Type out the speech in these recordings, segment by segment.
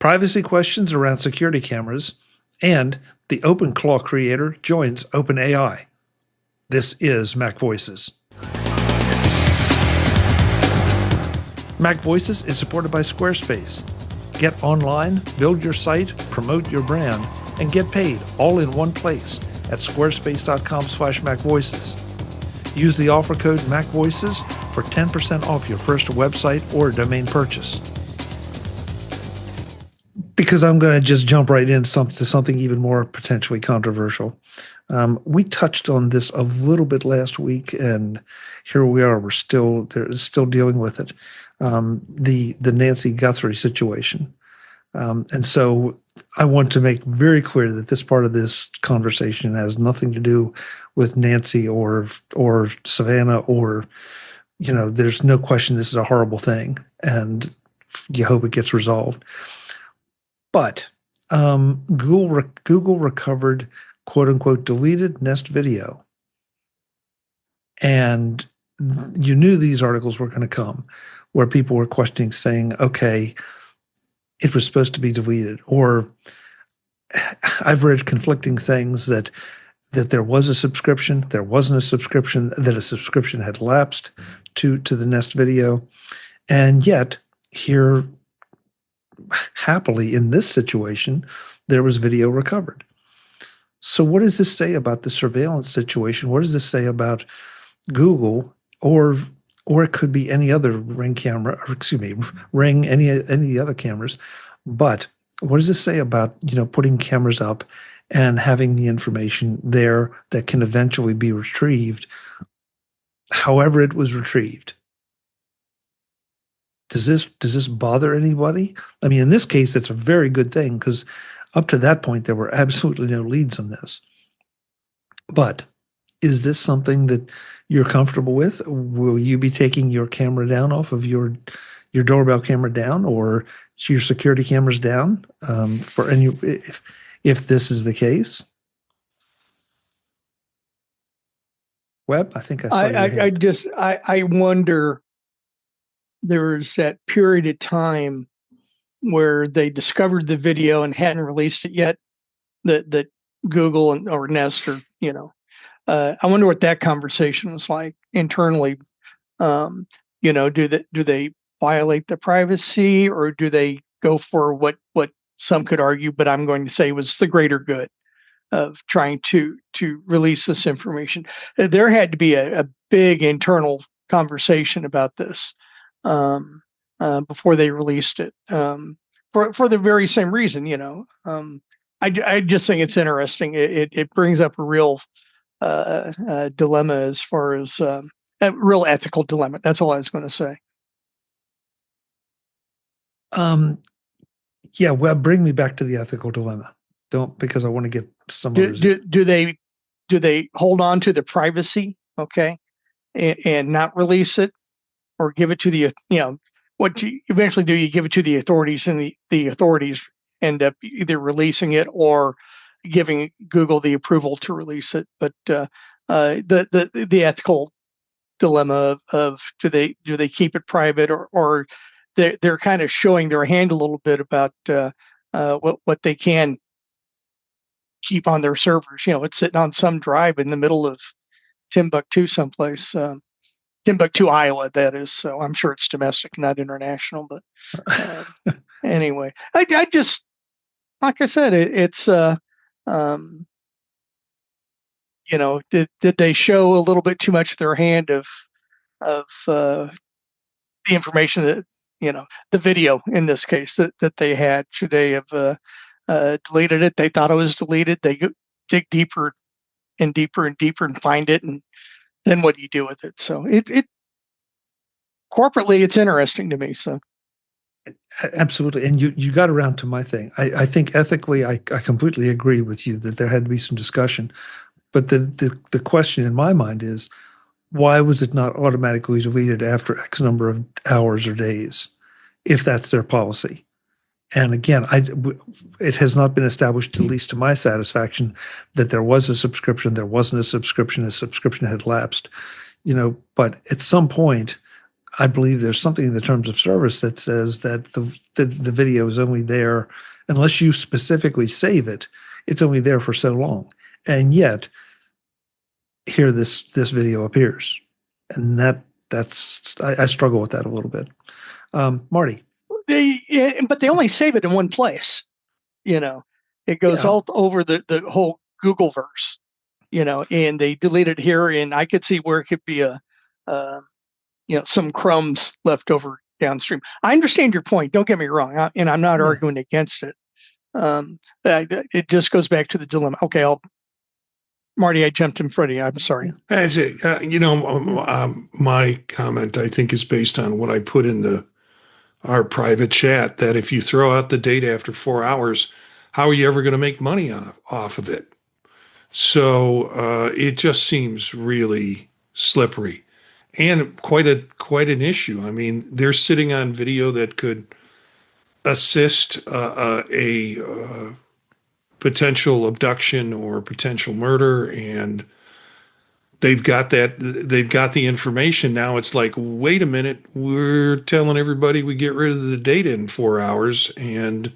privacy questions around security cameras, and the OpenClaw creator joins OpenAI. This is MacVoices. MacVoices is supported by Squarespace. Get online, build your site, promote your brand, and get paid all in one place at squarespace.com/MacVoices. Use the offer code MacVoices for 10% off your first website or domain purchase. Because I'm going to just jump right in to something even more potentially controversial. We touched on this a little bit last week, and here we are. We're still dealing with it. The Nancy Guthrie situation. And so I want to make very clear that this part of this conversation has nothing to do with Nancy or Savannah or, there's no question this is a horrible thing, and you hope it gets resolved. But Google recovered quote unquote deleted Nest video. And you knew these articles were going to come where people were questioning, saying, okay, it was supposed to be deleted. Or I've read conflicting things that there was a subscription, there wasn't a subscription, that a subscription had lapsed to the Nest video. And yet here, happily in this situation, there was video recovered. So what does this say about the surveillance situation? What does this say about Google, or it could be any other Ring camera, or Ring, any of the other cameras? But what does this say about, putting cameras up and having the information there that can eventually be retrieved, however it was retrieved? Does this bother anybody? I mean, in this case, it's a very good thing because up to that point, there were absolutely no leads on this. But is this something that you're comfortable with? Will you be taking your camera down off of your doorbell camera down, or your security cameras down if this is the case? Webb, I think I saw your hand. I wonder. There was that period of time where they discovered the video and hadn't released it yet, that Google or Nest or I wonder what that conversation was like internally. Do they violate the privacy, or do they go for what some could argue, but I'm going to say was the greater good of trying to release this information? There had to be a big internal conversation about this before they released it, for the very same reason. I just think it's interesting. It brings up a real dilemma, as far as a real ethical dilemma. That's all I was going to say. Yeah, Webb, bring me back to the ethical dilemma. Because I want to get some others. Do they hold on to the privacy, okay, and not release it, or give it to the what you eventually do? You give it to the authorities, and the authorities end up either releasing it or giving Google the approval to release it. But the ethical dilemma of do they keep it private, or they're kind of showing their hand a little bit about what they can keep on their servers. It's sitting on some drive in the middle of Timbuktu someplace. Timbuktu, Iowa, that is. So I'm sure it's domestic, not international. But anyway, I just, like I said, it's did they show a little bit too much of their hand of the information that the video in this case that they had? Should they have deleted it? They thought it was deleted. They dig deeper and deeper and deeper and find it, and then what do you do with it? So it corporately, it's interesting to me. So absolutely, and you got around to my thing. I think ethically, I completely agree with you that there had to be some discussion. But the question in my mind is, why was it not automatically deleted after X number of hours or days, if that's their policy? And again, it has not been established, at least to my satisfaction, that there was a subscription, there wasn't a subscription had lapsed. But at some point, I believe there's something in the terms of service that says that the video is only there unless you specifically save it. It's only there for so long, and yet here this video appears, and that's I struggle with that a little bit. Marty, but they only save it in one place. It goes all over the whole Googleverse. And they delete it here, and I could see where it could be some crumbs left over downstream. I understand your point. Don't get me wrong, and I'm not arguing against it. It just goes back to the dilemma. Okay, Marty, I jumped in front of you. I'm sorry. My comment, I think, is based on what I put in our private chat, that if you throw out the data after 4 hours, how are you ever going to make money off of it? So it just seems really slippery and quite an issue. I mean, they're sitting on video that could assist a potential abduction or potential murder, and they've got the information. Now it's like, wait a minute, we're telling everybody we get rid of the data in 4 hours, and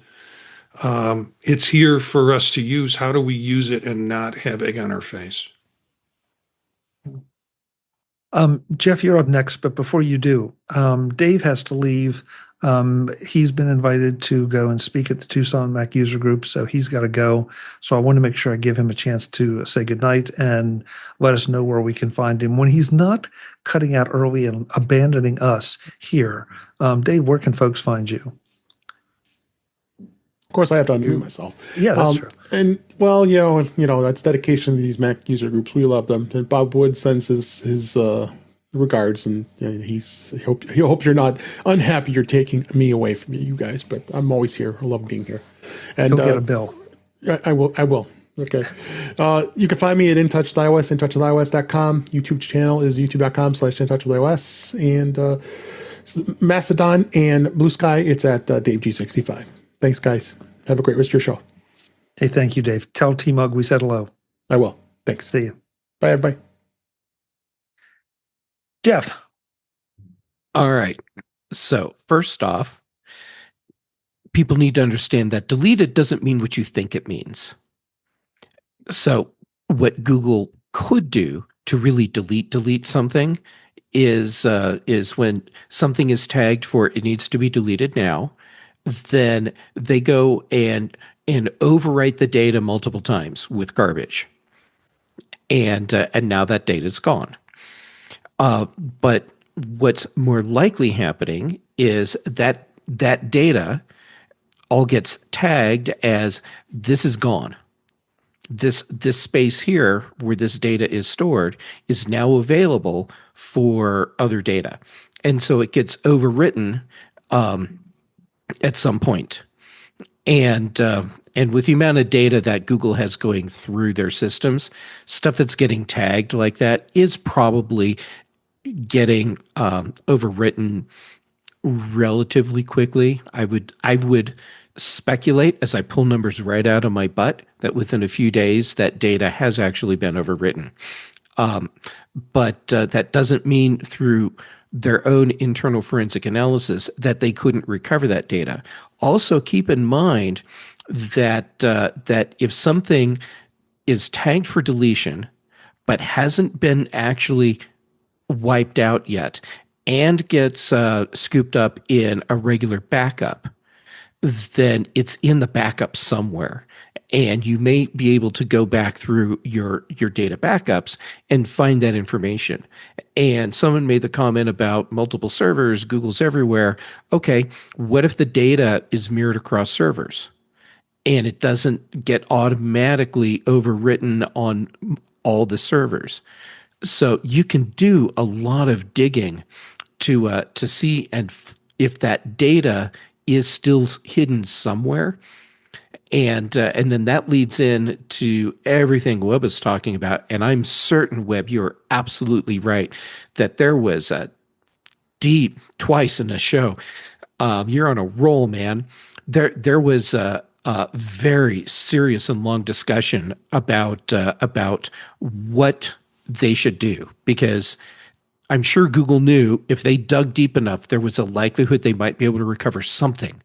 it's here for us to use. How do we use it and not have egg on our face? Jeff, you're up next, but before you do, Dave has to leave. He's been invited to go and speak at the Tucson Mac user group, so he's got to go. So I want to make sure I give him a chance to say goodnight and let us know where we can find him when he's not cutting out early and abandoning us here. Dave, where can folks find you? Of course, I have to unmute myself. Yeah, that's true. And well, that's dedication to these Mac user groups. We love them. And Bob Wood sends his regards, and he hopes you're not unhappy you're taking me away from you guys. But I'm always here. I love being here. And he'll get a bill. I will. Okay. You can find me at InTouchWithIOS, InTouchWithIOS.com. YouTube channel is youtube.com/InTouchWithIOS. And Mastodon and Blue Sky, it's at DaveG65. Thanks, guys. Have a great rest of your show. Hey, thank you, Dave. Tell T-Mug we said hello. I will. Thanks. See you. Bye, everybody. Jeff. All right. So first off, people need to understand that deleted doesn't mean what you think it means. So what Google could do to really delete something is when something is tagged for it needs to be deleted now, then they go and overwrite the data multiple times with garbage, and now that data is gone. But what's more likely happening is that data all gets tagged as this is gone. This space here where this data is stored is now available for other data, and so it gets overwritten at some point. And with the amount of data that Google has going through their systems, stuff that's getting tagged like that is probably getting overwritten relatively quickly. I would speculate, as I pull numbers right out of my butt, that within a few days that data has actually been overwritten. But that doesn't mean through their own internal forensic analysis that they couldn't recover that data. Also, keep in mind that that if something is tagged for deletion but hasn't been actually wiped out yet and gets scooped up in a regular backup, then it's in the backup somewhere. And you may be able to go back through your data backups and find that information. And someone made the comment about multiple servers, Google's everywhere. Okay, what if the data is mirrored across servers and it doesn't get automatically overwritten on all the servers? So you can do a lot of digging to see if that data is still hidden somewhere. And then that leads in to everything Webb is talking about. And I'm certain, Webb, you're absolutely right, that there was a deep, twice in a show. You're on a roll, man. There was a very serious and long discussion about what they should do, because I'm sure Google knew if they dug deep enough, there was a likelihood they might be able to recover something.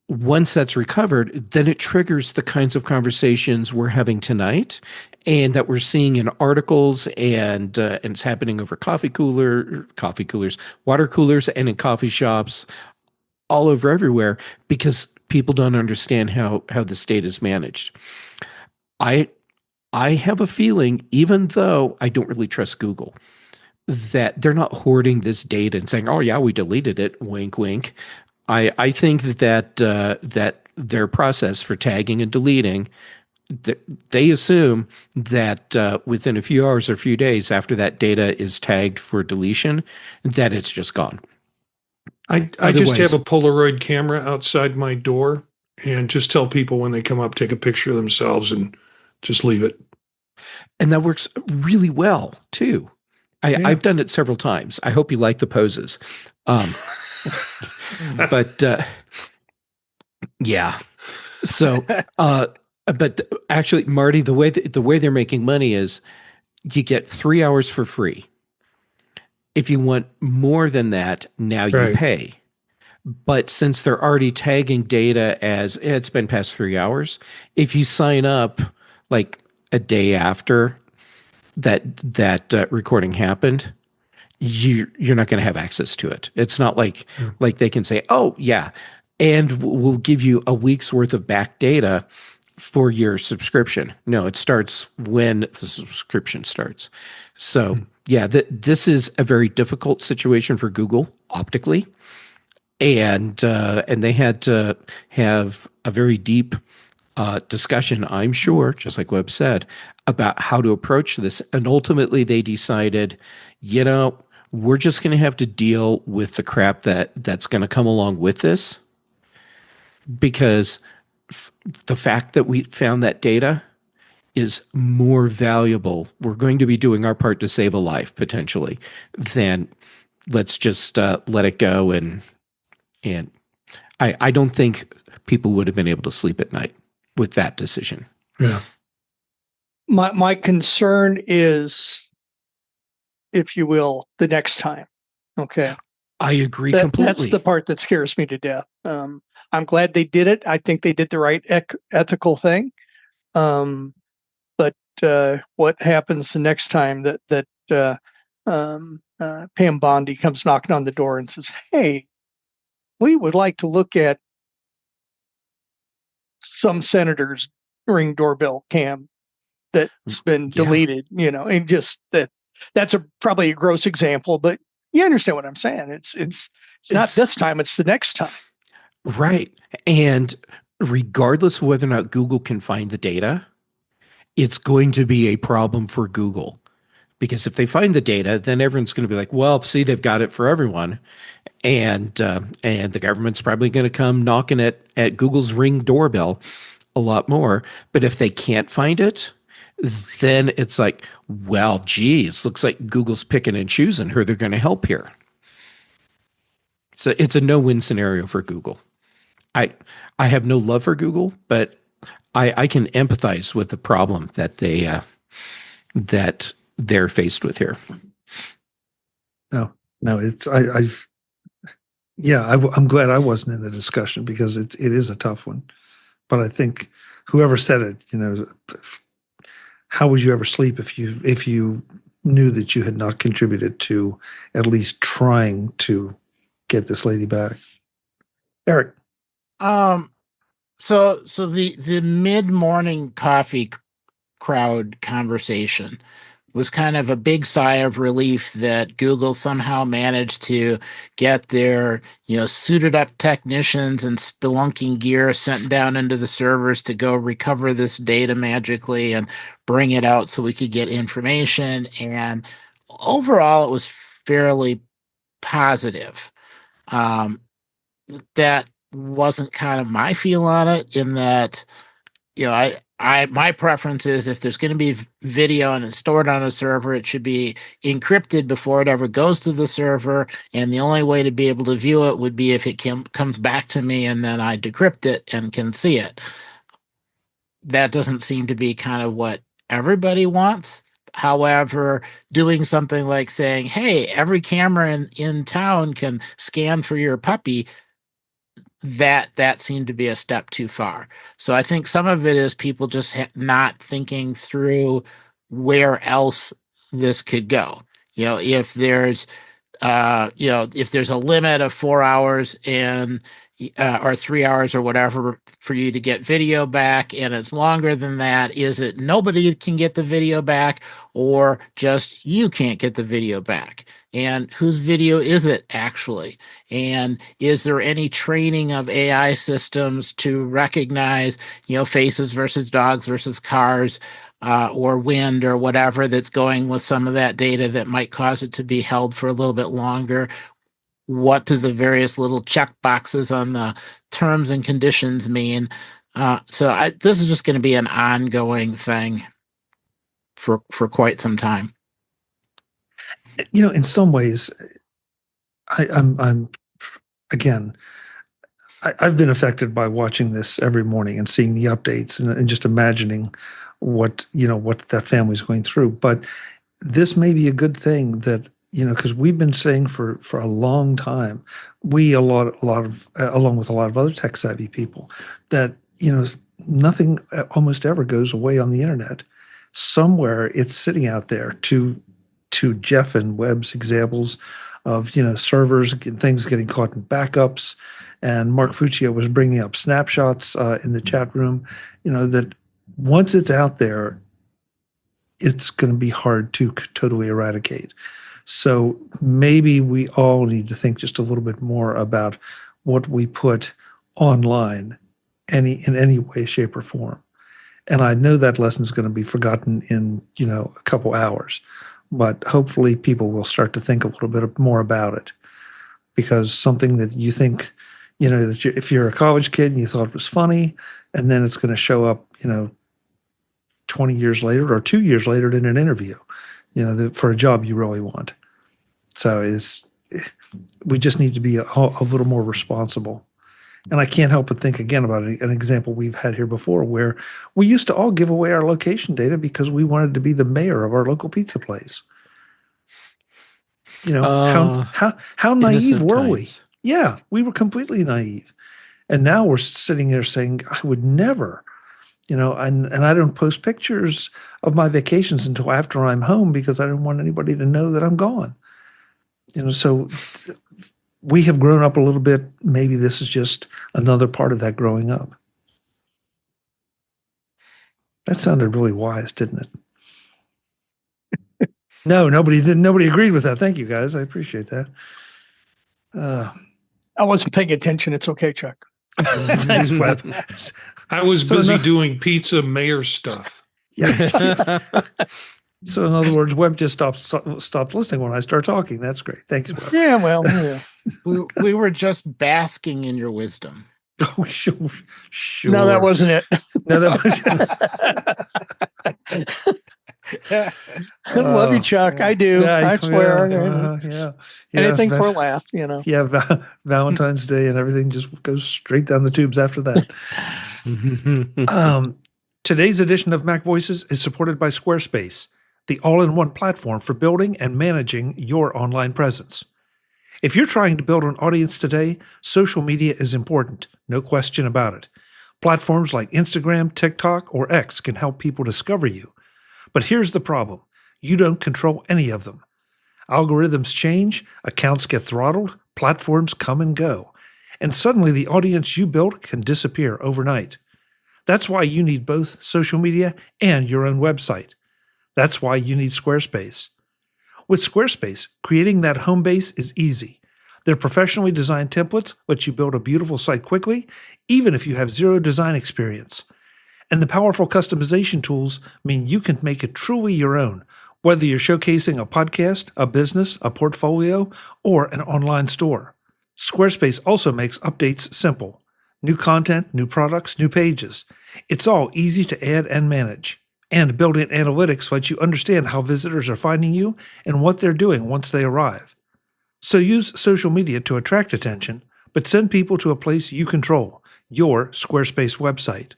Once that's recovered, then it triggers the kinds of conversations we're having tonight and that we're seeing in articles, and it's happening over coffee coolers, water coolers, and in coffee shops all over everywhere, because people don't understand how the state is managed. I have a feeling, even though I don't really trust Google, that they're not hoarding this data and saying, "Oh yeah, we deleted it." Wink, wink. I think that that their process for tagging and deleting, they assume that within a few hours or a few days after that data is tagged for deletion, that it's just gone. I just Otherwise- have a Polaroid camera outside my door and just tell people when they come up, take a picture of themselves and just leave it. And that works really well too. Yeah. I've done it several times. I hope you like the poses. But yeah. So, but actually, Marty, the way they're making money is you get 3 hours for free. If you want more than that, now you Right. pay. But since they're already tagging data as it's been past 3 hours, if you sign up like a day after that recording happened, you're not going to have access to it. It's not like they can say, "Oh yeah, and we'll give you a week's worth of back data for your subscription." No, it starts when the subscription starts. So yeah, this is a very difficult situation for Google optically, and they had to have a very deep discussion, I'm sure, just like Webb said, about how to approach this. And ultimately, they decided, we're just going to have to deal with the crap that's going to come along with this, because the fact that we found that data is more valuable. We're going to be doing our part to save a life potentially, than let's just let it go. And I don't think people would have been able to sleep at night with that decision. Yeah. My concern is, if you will, the next time. Okay. I agree completely. That's the part that scares me to death. I'm glad they did it. I think they did the right ethical thing. But what happens the next time that Pam Bondi comes knocking on the door and says, "Hey, we would like to look at some senator's Ring doorbell cam that's been deleted," and just that's probably a gross example, but you understand what I'm saying. It's not this time, it's the next time. Right. And regardless of whether or not Google can find the data, it's going to be a problem for Google. Because if they find the data, then everyone's going to be like, "Well, see, they've got it for everyone." And the government's probably going to come knocking at Google's Ring doorbell a lot more. But if they can't find it, then it's like, well, geez, looks like Google's picking and choosing who they're going to help here. So it's a no-win scenario for Google. I have no love for Google, but I can empathize with the problem that they're faced with here. No, I'm glad I wasn't in the discussion, because it is a tough one. But I think whoever said it, how would you ever sleep if you knew that you had not contributed to at least trying to get this lady back? Eric. So the mid-morning coffee crowd conversation was kind of a big sigh of relief that Google somehow managed to get their, suited up technicians and spelunking gear sent down into the servers to go recover this data magically and bring it out so we could get information. And overall, it was fairly positive. That wasn't kind of my feel on it, in that, my preference is, if there's going to be video and it's stored on a server, it should be encrypted before it ever goes to the server. And the only way to be able to view it would be if it comes back to me and then I decrypt it and can see it. That doesn't seem to be kind of what everybody wants. However, doing something like saying, hey, every camera in town can scan for your puppy, that seemed to be a step too far. So I think some of it is people just not thinking through where else this could go. If there's if there's a limit of 4 hours and or 3 hours or whatever for you to get video back, and it's longer than that, is it nobody can get the video back, or just you can't get the video back? And whose video is it actually? And is there any training of AI systems to recognize, faces versus dogs versus cars, or wind or whatever that's going with some of that data that might cause it to be held for a little bit longer? What do the various little check boxes on the terms and conditions mean? This is just going to be an ongoing thing for quite some time. In some ways, I'm again, I've been affected by watching this every morning and seeing the updates and just imagining what that family's going through. But this may be a good thing that, because we've been saying for a long time, along with a lot of other tech savvy people, that, nothing almost ever goes away on the internet. Somewhere it's sitting out there. To Jeff and Webb's examples of, servers and things getting caught in backups, and Mark Fuccio was bringing up snapshots in the chat room, that once it's out there, it's going to be hard to totally eradicate. So maybe we all need to think just a little bit more about what we put online in any way, shape, or form. And I know that lesson is going to be forgotten in, a couple hours, but hopefully people will start to think a little bit more about it, because something that you think, if you're a college kid and you thought it was funny, and then it's going to show up, 20 years later or 2 years later in an interview, for a job you really want. So we just need to be a little more responsible. And I can't help but think again about an example we've had here before, where we used to all give away our location data because we wanted to be the mayor of our local pizza place. How naive were we? Yeah, we were completely naive. And now we're sitting there saying, I would never, and I don't post pictures of my vacations until after I'm home because I don't want anybody to know that I'm gone. So we have grown up a little bit. Maybe this is just another part of that growing up. That sounded really wise, didn't it? No, nobody did. Nobody agreed with that. Thank you, guys. I appreciate that. I wasn't paying attention. It's okay, Chuck. Thanks, Webb. I was busy doing pizza mayor stuff. Yeah. So in other words, Webb just stopped listening when I start talking. That's great. Thanks, Webb. Yeah, well, yeah. we were just basking in your wisdom. Oh, sure. No, that wasn't it. No, that was. I love you, Chuck. I do. I swear. Yeah. Anything for a laugh, Yeah, Valentine's Day and everything just goes straight down the tubes after that. Today's edition of MacVoices is supported by Squarespace, the all-in-one platform for building and managing your online presence. If you're trying to build an audience today, social media is important, no question about it. Platforms like Instagram, TikTok, or X can help people discover you. But here's the problem. You don't control any of them. Algorithms change, accounts get throttled, platforms come and go, and suddenly the audience you built can disappear overnight. That's why you need both social media and your own website. That's why you need Squarespace. With Squarespace, creating that home base is easy. Their professionally designed templates let you build a beautiful site quickly, even if you have zero design experience. And the powerful customization tools mean you can make it truly your own, whether you're showcasing a podcast, a business, a portfolio, or an online store. Squarespace also makes updates simple. New content, new products, new pages. It's all easy to add and manage. And built-in analytics lets you understand how visitors are finding you and what they're doing once they arrive. So use social media to attract attention, but send people to a place you control, your Squarespace website.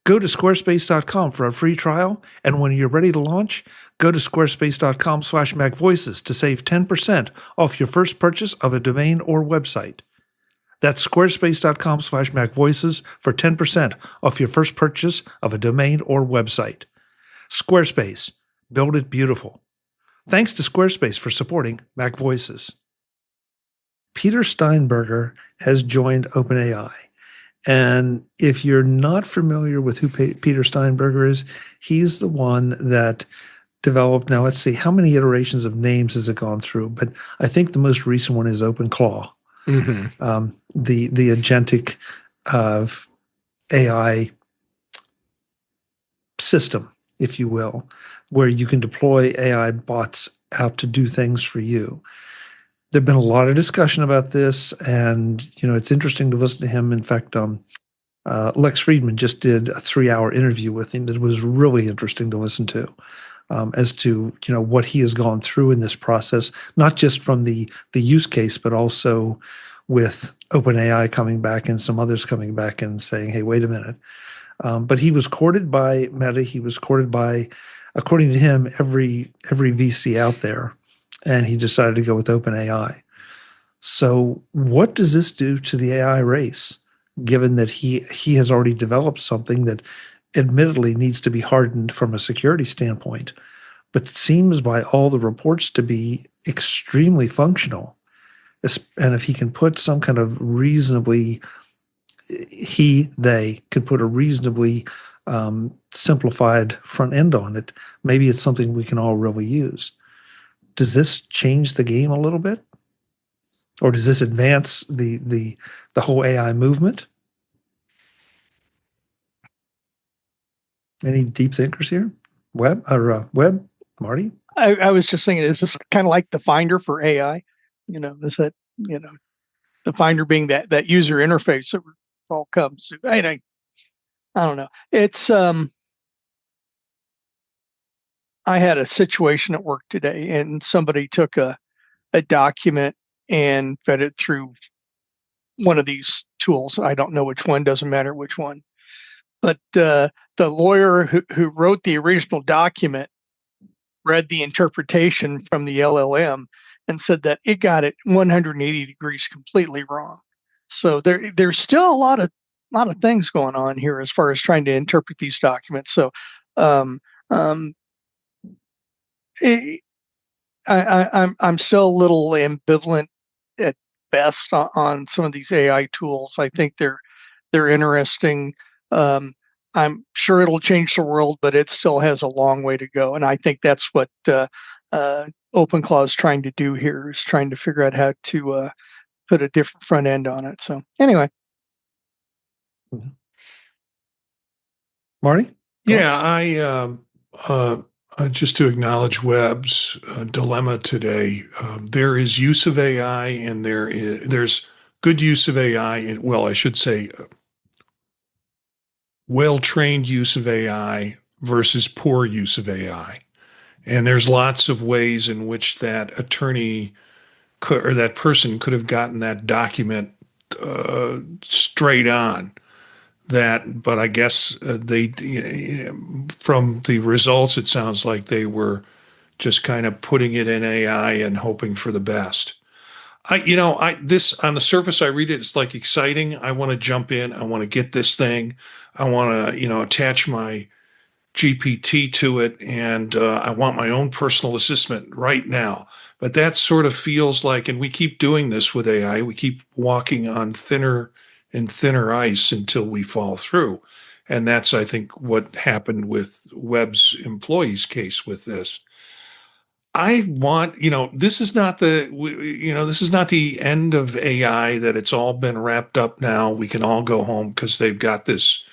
Go to squarespace.com for a free trial, and when you're ready to launch, go to squarespace.com/MacVoices to save 10% off your first purchase of a domain or website. That's squarespace.com/MacVoices for 10% off your first purchase of a domain or website. Squarespace. Build it beautiful. Thanks to Squarespace for supporting MacVoices. Peter Steinberger has joined OpenAI. And if you're not familiar with who Peter Steinberger is, he's the one that developed, now let's see, how many iterations of names has it gone through? But I think the most recent one is OpenClaw, the agentic AI system, if you will, where you can deploy AI bots out to do things for you. There've been a lot of discussion about this, and it's interesting to listen to him. In fact, Lex Friedman just did a 3-hour interview with him that was really interesting to listen to, as to what he has gone through in this process, not just from the use case, but also with OpenAI coming back and some others coming back and saying, "Hey, wait a minute." But he was courted by Meta. He was courted by, according to him, every VC out there, and he decided to go with OpenAI. So what does this do to the AI race, given that he has already developed something that admittedly needs to be hardened from a security standpoint, but seems by all the reports to be extremely functional? And if he can put some kind of reasonably, they can put a reasonably simplified front end on it, maybe it's something we can all really use. Does this change the game a little bit? Or does this advance the whole AI movement? Any deep thinkers here? Web, Marty? I was just thinking, is this kind of like the Finder for AI? Is that, the Finder being that user interface that all comes. I don't know. It's I had a situation at work today, and somebody took a document and fed it through one of these tools. I don't know which one, doesn't matter which one. But the lawyer who wrote the original document read the interpretation from the LLM and said that it got it 180 degrees completely wrong. So there's still a lot of things going on here as far as trying to interpret these documents. So I'm still a little ambivalent at best on some of these AI tools. I think they're interesting. I'm sure it'll change the world, but it still has a long way to go. And I think that's what OpenClaw is trying to do here, is trying to figure out how to put a different front end on it. So anyway. Marty? Yeah, just to acknowledge Webb's dilemma today. There is use of AI, and there's good use of AI, and well, I should say, well-trained use of AI versus poor use of AI. And there's lots of ways in which that attorney or that person could have gotten that document straight on. But I guess from the results, it sounds like they were just kind of putting it in AI and hoping for the best. This on the surface, I read it, it's like exciting. I want to jump in. I want to get this thing. I want to, attach my GPT to it, and I want my own personal assistant right now. But that sort of feels like, and we keep doing this with AI, we keep walking on thinner and thinner ice until we fall through. And that's, I think, what happened with Webb's employees' case with this. I want, this is not this is not the end of AI, that it's all been wrapped up now. We can all go home because they've got this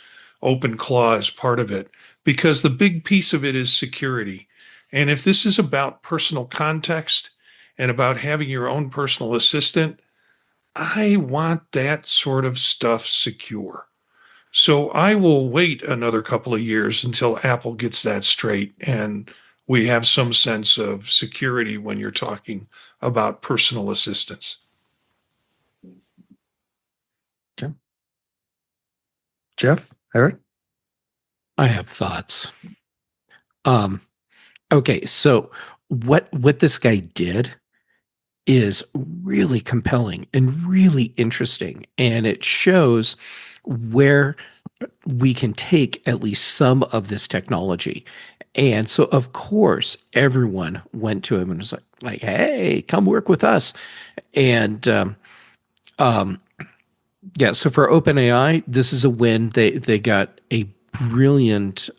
OpenClaw as part of it, because the big piece of it is security. And if this is about personal context and about having your own personal assistant, I want that sort of stuff secure. So I will wait another couple of years until Apple gets that straight and we have some sense of security when you're talking about personal assistants. Okay. Jeff, Eric? I have thoughts. Okay, so what this guy did is really compelling and really interesting, and it shows where we can take at least some of this technology. And so, of course, everyone went to him and was like, "Hey, come work with us." And um, yeah, so for OpenAI, this is a win. They got a brilliant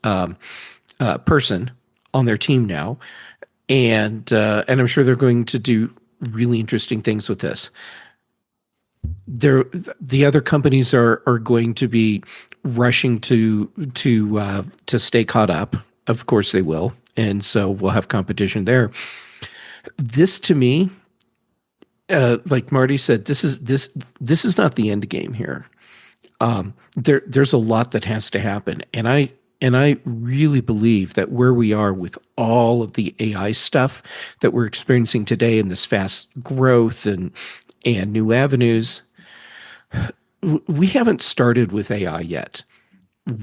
person on their team now, and I'm sure they're going to do really interesting things with this. The other companies are going to be rushing to stay caught up. Of course they will, and so we'll have competition there. This to me, like Marty said, this is not the end game here. There's a lot that has to happen, and I really believe that where we are with all of the AI stuff that we're experiencing today in this fast growth and new avenues, we haven't started with AI yet.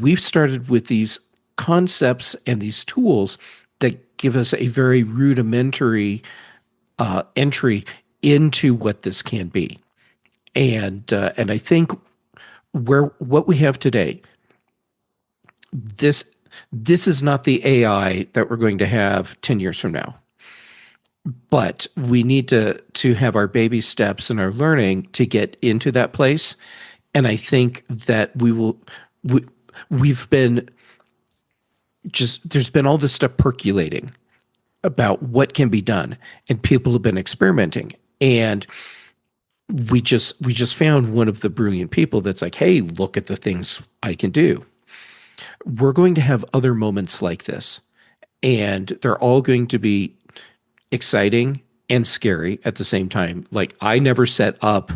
We've started with these concepts and these tools that give us a very rudimentary entry into what this can be. And I think what we have today, this is not the AI that we're going to have 10 years from now. But we need to have our baby steps and our learning to get into that place. And I think that we've been there's been all this stuff percolating about what can be done, and people have been experimenting. And we just found one of the brilliant people that's like, hey, look at the things I can do. We're going to have other moments like this, and they're all going to be exciting and scary at the same time. Like, I never set up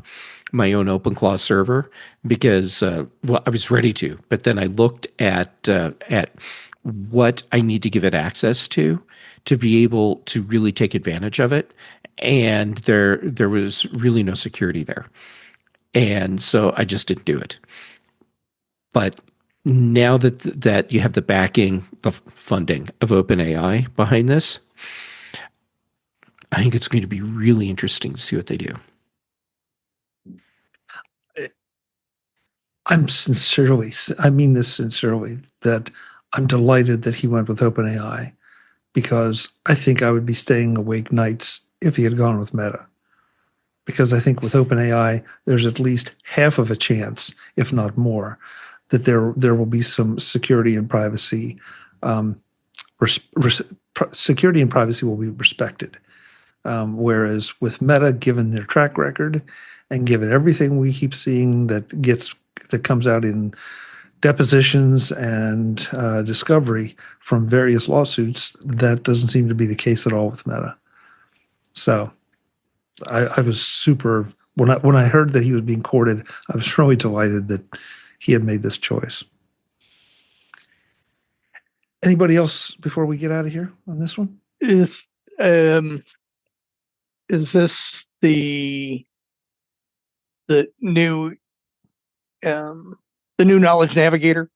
my own OpenClaw server because, well, I was ready to, but then I looked at what I need to give it access to be able to really take advantage of it. And there was really no security there. And so I just didn't do it. But now that you have the backing, the funding of OpenAI behind this, I think it's going to be really interesting to see what they do. I mean this sincerely, that I'm delighted that he went with OpenAI, because I think I would be staying awake nights if he had gone with Meta. Because I think with OpenAI, there's at least half of a chance, if not more, that there will be some security and privacy. Security and privacy will be respected. Whereas with Meta, given their track record and given everything we keep seeing that comes out in depositions and discovery from various lawsuits, that doesn't seem to be the case at all with Meta. So I was super, when I heard that he was being courted, I was really delighted that he had made this choice. Anybody else before we get out of here on this one? Is this the new knowledge navigator?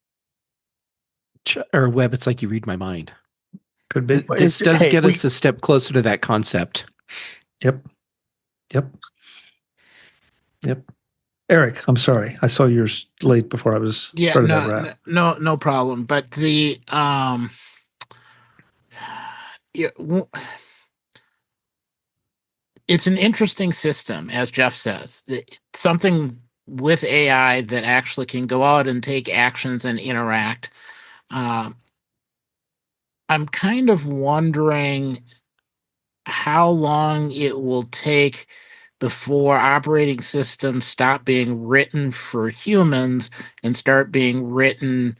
Or Web, it's like you read my mind. Could be. This does get us a step closer to that concept. Yep. Eric, I'm sorry. I saw yours late before I was started that wrap. No problem. But the it's an interesting system, as Jeff says. It's something with AI that actually can go out and take actions and interact. I'm kind of wondering how long it will take before operating systems stop being written for humans and start being written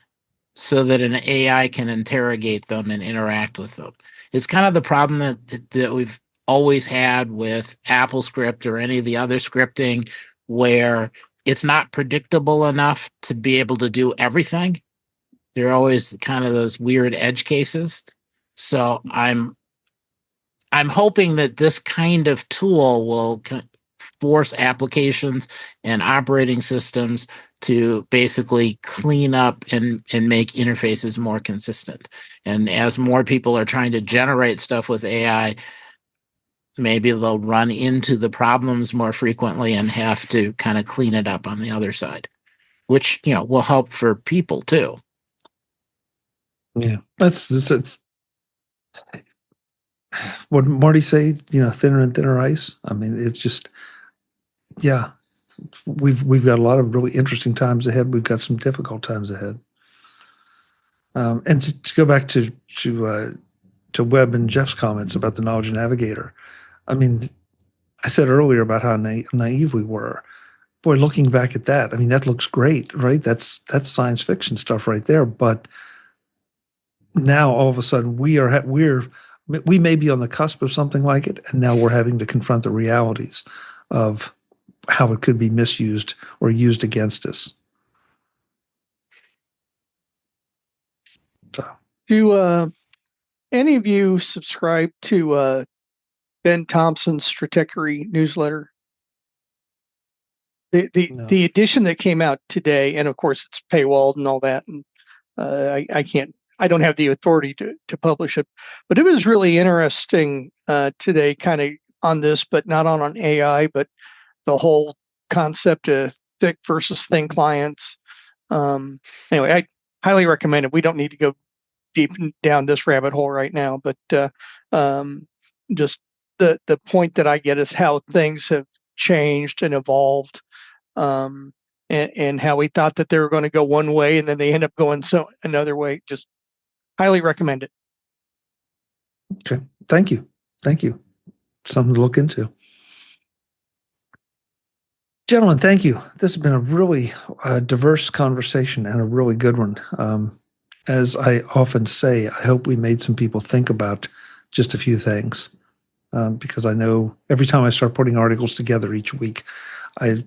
so that an AI can interrogate them and interact with them. It's kind of the problem that we've always had with AppleScript or any of the other scripting, where it's not predictable enough to be able to do everything. There are always kind of those weird edge cases. So I'm hoping that this kind of tool will force applications and operating systems to basically clean up and make interfaces more consistent. And as more people are trying to generate stuff with AI, maybe they'll run into the problems more frequently and have to kind of clean it up on the other side, which, will help for people too. Yeah, that's what did Marty say, thinner and thinner ice. I mean, it's just, yeah, we've got a lot of really interesting times ahead. We've got some difficult times ahead. And to go back to Webb and Jeff's comments about the Knowledge Navigator, I mean, I said earlier about how naive we were. Boy, looking back at that, I mean, that looks great, right? That's science fiction stuff right there. But now all of a sudden we may be on the cusp of something like it, and now we're having to confront the realities of how it could be misused or used against us. So, do any of you subscribe to Ben Thompson's Stratechery newsletter? The edition that came out today, and of course it's paywalled and all that, and I don't have the authority to publish it, but it was really interesting today, kind of on this, but not on AI, but the whole concept of thick versus thin clients. Anyway, I highly recommend it. We don't need to go deep down this rabbit hole right now, but just the point that I get is how things have changed and evolved, and how we thought that they were going to go one way and then they end up going another way. Just highly recommend it. Okay. Thank you. Something to look into. Gentlemen, thank you. This has been a really diverse conversation and a really good one. As I often say, I hope we made some people think about just a few things, because I know every time I start putting articles together each week, I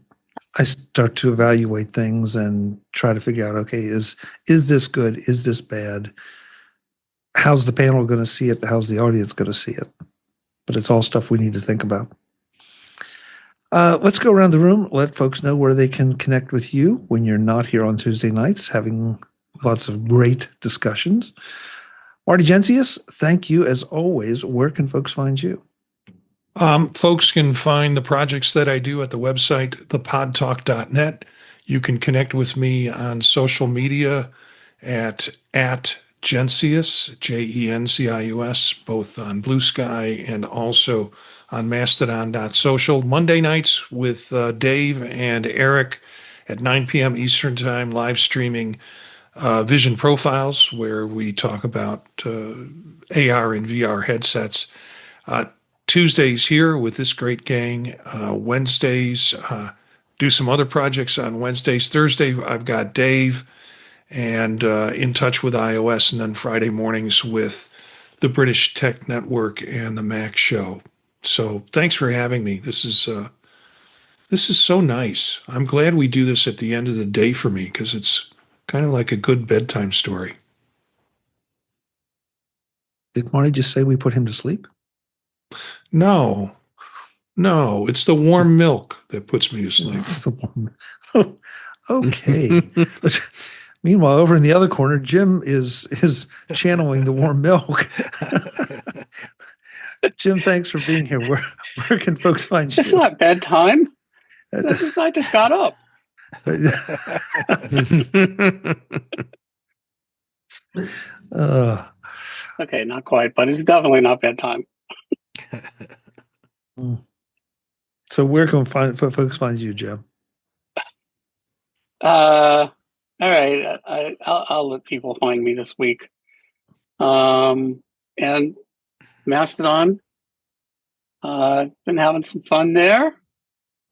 start to evaluate things and try to figure out, okay, is this good? Is this bad? How's the panel going to see it? How's the audience going to see it? But it's all stuff we need to think about. Let's go around the room. Let folks know where they can connect with you when you're not here on Tuesday nights, having lots of great discussions. Marty Jencius, thank you as always. Where can folks find you? Folks can find the projects that I do at the website, thepodtalk.net. You can connect with me on social media at Jencius, Jencius, both on Blue Sky and also on mastodon.social. Monday nights with Dave and Eric at 9 p.m. Eastern Time, live streaming Vision Profiles, where we talk about AR and VR headsets. Tuesdays here with this great gang. Wednesdays, do some other projects on Wednesdays. Thursday, I've got Dave and In Touch with iOS, and then Friday mornings with the British Tech Network and the Mac Show. So thanks for having me. This is so nice. I'm glad we do this at the end of the day for me, because it's kind of like a good bedtime story. Did Marty just say we put him to sleep? No, it's the warm milk that puts me to sleep. It's the warm. Okay. Meanwhile, over in the other corner, Jim is channeling the warm milk. Jim, thanks for being here. Where can folks find you? It's not bedtime. I just got up. Okay, not quite, but it's definitely not bedtime. So where can folks find you, Jim? All right, I'll let people find me this week. And Mastodon, been having some fun there.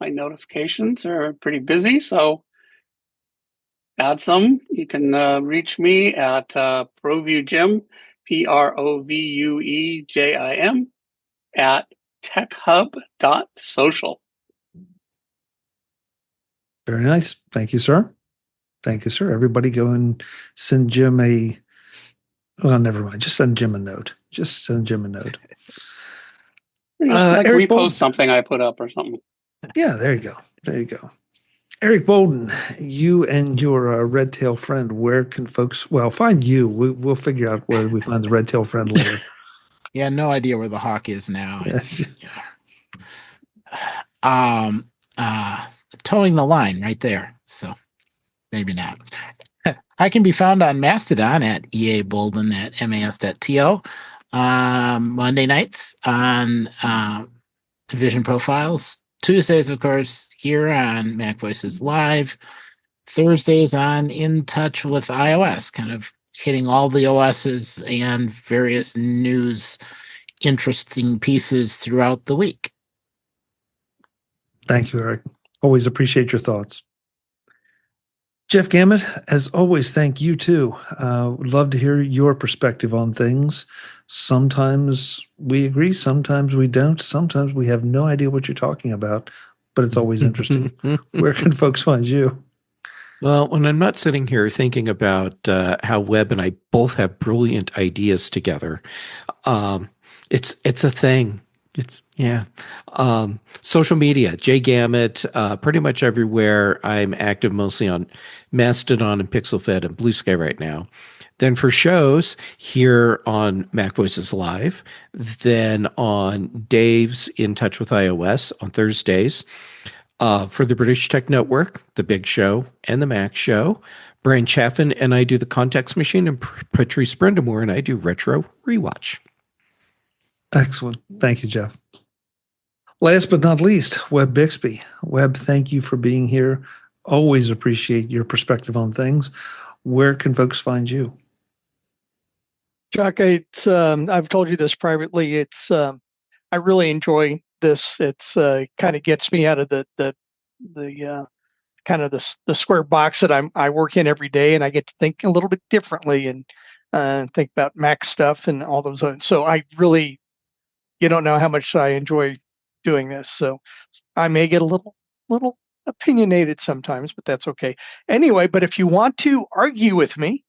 My notifications are pretty busy, so add some. You can reach me at ProVueJim, ProVueJim, at techhub.social. Very nice. Thank you, sir. Everybody go and send Jim never mind. Just send Jim a note. Just like repost something I put up or something. Yeah, there you go. Eric Bolden, you and your red tail friend, where can folks, find you? We'll figure out where we find the red tail friend later. Yeah, no idea where the hawk is now. Yes. Towing the line right there. So maybe not. I can be found on Mastodon at EA Bolden at mas.to. Monday nights on Vision Profiles. Tuesdays, of course, here on MacVoices Live. Thursdays on In Touch with iOS, kind of hitting all the OSs and various news, interesting pieces throughout the week. Thank you, Eric. Always appreciate your thoughts. Jeff Gamet, as always, thank you too. Would love to hear your perspective on things. Sometimes we agree, sometimes we don't. Sometimes we have no idea what you're talking about, but it's always interesting. Where can folks find you? Well, when I'm not sitting here thinking about how Webb and I both have brilliant ideas together, it's a thing. Social media, Jay Gamet, pretty much everywhere. I'm active mostly on Mastodon and PixelFed and Blue Sky right now. Then for shows here on MacVoices Live, then on Dave's In Touch with iOS on Thursdays. For the British Tech Network, The Big Show and The Mac Show. Brian Chaffin and I do The Context Machine, and Patrice Brendamore and I do Retro Rewatch. Excellent. Thank you, Jeff. Last but not least, Web Bixby. Web, thank you for being here. Always appreciate your perspective on things. Where can folks find you? Chuck, I've told you this privately. I really enjoy this. It's kind of gets me out of the kind of the square box that I work in every day, and I get to think a little bit differently and think about Mac stuff and all those. So you don't know how much I enjoy doing this. So I may get a little opinionated sometimes, but that's okay. Anyway, but if you want to argue with me,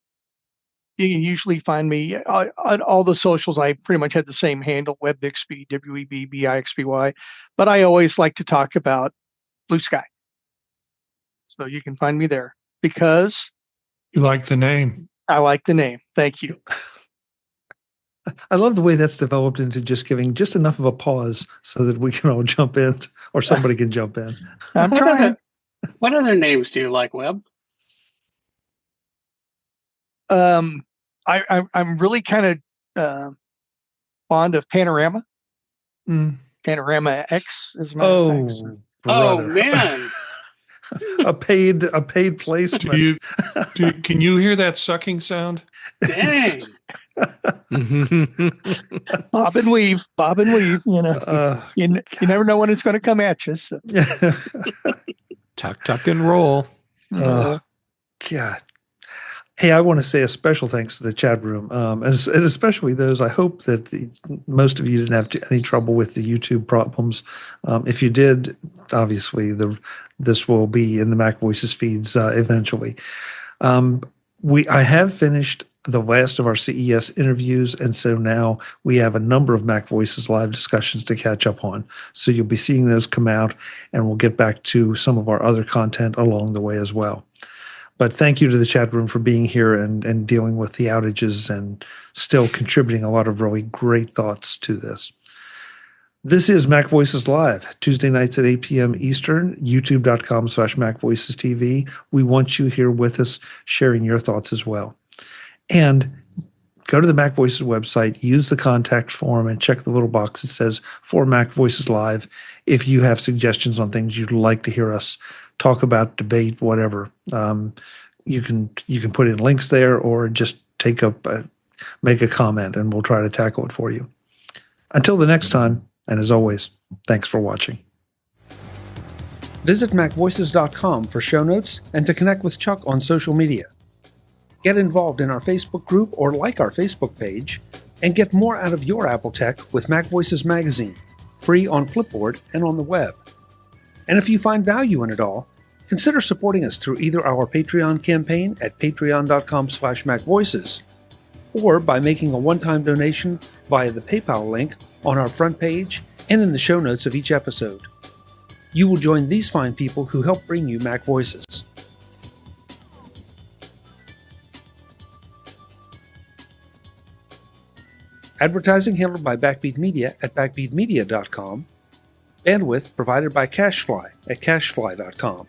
you can usually find me on all the socials. I pretty much have the same handle, Web Bixby, WEBBIXBY, but I always like to talk about Blue Sky. So you can find me there because You like the name. I like the name. Thank you. I love the way that's developed into just giving just enough of a pause so that we can all jump in, or somebody can jump in. I'm trying. What other names do you like, Webb? I'm really kind of fond of Panorama. Panorama X, as a matter of fact. Oh brother. man. a paid placement. Can you hear that sucking sound? Dang. Bob and weave. You know, you never know when it's going to come at you. So. Tuck and roll. God. Hey, I want to say a special thanks to the chat room, and especially those. I hope that most of you didn't have any trouble with the YouTube problems. If you did, obviously this will be in the MacVoices feeds eventually. I have finished the last of our CES interviews, and so now we have a number of MacVoices Live discussions to catch up on. So you'll be seeing those come out, and we'll get back to some of our other content along the way as well. But thank you to the chat room for being here and dealing with the outages and still contributing a lot of really great thoughts to this. This is MacVoices Live, Tuesday nights at 8 p.m. Eastern, youtube.com/MacVoicesTV. We want you here with us, sharing your thoughts as well. And go to the MacVoices website, use the contact form, and check the little box that says for MacVoices Live if you have suggestions on things you'd like to hear us talk about, debate, whatever. You can put in links there, or just make a comment, and we'll try to tackle it for you. Until the next time, and as always, thanks for watching. Visit MacVoices.com for show notes and to connect with Chuck on social media. Get involved in our Facebook group or like our Facebook page, and get more out of your Apple tech with MacVoices Magazine, free on Flipboard and on the web. And if you find value in it all, consider supporting us through either our Patreon campaign at patreon.com/MacVoices, or by making a one-time donation via the PayPal link on our front page and in the show notes of each episode. you will join these fine people who help bring you MacVoices. Advertising handled by Backbeat Media at backbeatmedia.com. Bandwidth provided by CacheFly at cachefly.com.